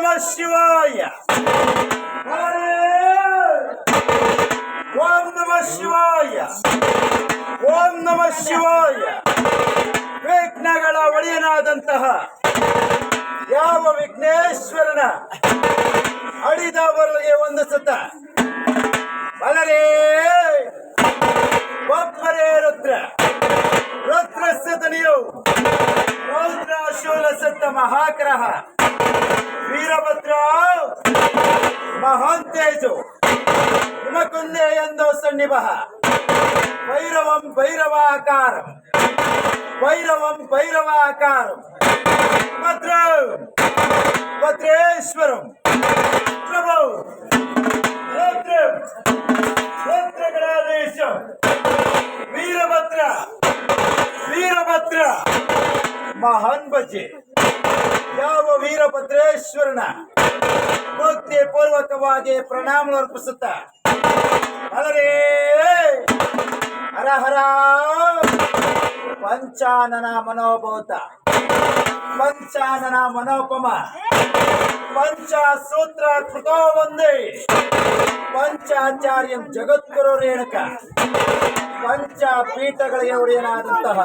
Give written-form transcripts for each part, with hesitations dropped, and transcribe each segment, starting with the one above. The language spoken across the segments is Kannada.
ನಮಃ ಶಿವಾಯ. ಓಂ ನಮಃ ಶಿವಾಯ. ಓಂ ನಮಃ ಶಿವಾಯ. ವಿಘ್ನಗಳ ಒಡೆಯನಾದಂತಹ ಯಾವ ವಿಘ್ನೇಶ್ವರನ ಅಡಿದವರಿಗೆ ಒಂದು ಸತ ಬಲರೇ ಒಬ್ಬರೇ ರುದ್ರ ರುದ್ರಸ್ಯ ತನಿಯು ರೌದ್ರಾಶೂಲ ಸತ್ತ ಮಹಾಗ್ರಹ ವೀರಭದ್ರ ಮಹಾಂತೇಜು ಹಿಮಕುಂದೇ ಎಂದೋ ಸನ್ನಿಭ ಭೈರವಂ ಭೈರವಾಕಾರಂ ಭೈರವಂ ಭೈರವಾಕಾರಂ ಭದ್ರ ಭದ್ರೇಶ್ವರಂ ಪ್ರಭು ರುದ್ರಂ ರುದ್ರಗಣಾಧೀಶಂ ವೀರಭದ್ರ ವೀರಭದ್ರ ಮಹಾನ್ ಭಜೆ ಯಾವ ವೀರಭದ್ರೇಶ್ವರನ ಭಕ್ತಿ ಪೂರ್ವಕವಾಗಿ ಪ್ರಣಾಮ ಅರ್ಪಿಸುತ್ತ ಅಲರೇ ಹರ ಹರ ಪಂಚಾನನ ಮನೋಭೂತ ಪಂಚಾನನ ಮನೋಪಮ ಪಂಚಸೂತ್ರ ಕೃತೋ ಒಂದೇ ಪಂಚಾಚಾರ್ಯಂ ಜಗದ್ಗುರು ರೇಣುಕ ಪಂಚಪೀಠಗಳಿಗೆ ಒಡೆಯನಾದಂತಹ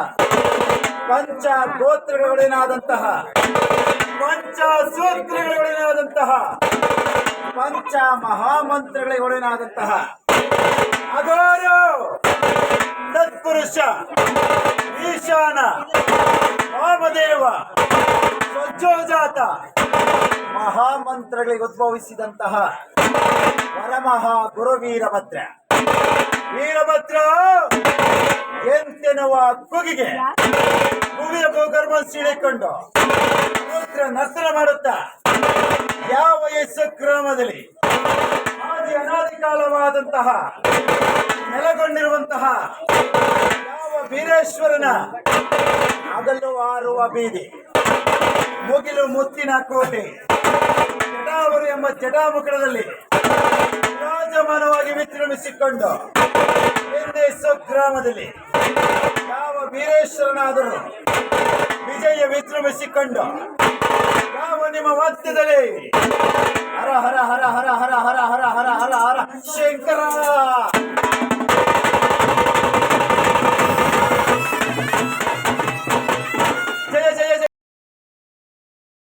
ಪಂಚ ಗೋತ್ರಗಳೊಡೆಯನಾದಂತಹ ಪಂಚಸೂತ್ರಗಳೊಡೆಯನಾದಂತಹ ಪಂಚ ಮಹಾಮಂತ್ರಗಳಿಗೆ ಒಡೆಯನಾದಂತಹ ಅಘೋರ ತತ್ಪುರುಷ ಈಶಾನ ವಾಮದೇವ ಸ್ವಜ್ಜೋಜಾತ ಮಹಾಮಂತ್ರಗಳಿಗೆ ಉದ್ಭವಿಸಿದಂತಹ ವರಮಹಾ ಗುರು ವೀರಭದ್ರ ವೀರಭದ್ರ ಎಂತೆನ್ನುವ ಕುಗಿಗೆ ಭೂಮಿಯ ಭೂಗರ್ಭ ಸೀಳಿಕೊಂಡು ರುದ್ರ ನರ್ತನ ಮಾಡುತ್ತಾ ಯಾವ ಯಶು ಗ್ರಾಮದಲ್ಲಿ ಆದಿ ಅನಾದಿ ಕಾಲವಾದಂತಹ ನೆಲೆಗೊಂಡಿರುವಂತಹ ಯಾವ ವೀರೇಶ್ವರನ ಹಗಲು ಹಾರುವ ಬೀದಿ ಮುಗಿಲು ಮುತ್ತಿನ ಕೋಟೆ ಜಟಾವರಿ ಎಂಬ ಜಟಾಮುಖದಲ್ಲಿ ವಿರಾಜಮಾನವಾಗಿ ವಿಜೃಂಭಿಸಿಕೊಂಡು ಹಿಂದೆ ಸ್ವಗ್ರಾಮದಲ್ಲಿ ಯಾವ ವೀರೇಶ್ವರನಾದರೂ ವಿಜಯ ವಿಜೃಂಭಿಸಿಕೊಂಡು ಯಾವ ನಿಮ್ಮ ಮಧ್ಯದಲ್ಲಿ ಹರ ಹರ ಹರ ಹರ ಹರ ಹರ ಹರ ಹರ ಹರ ಹರ ಶಂಕರ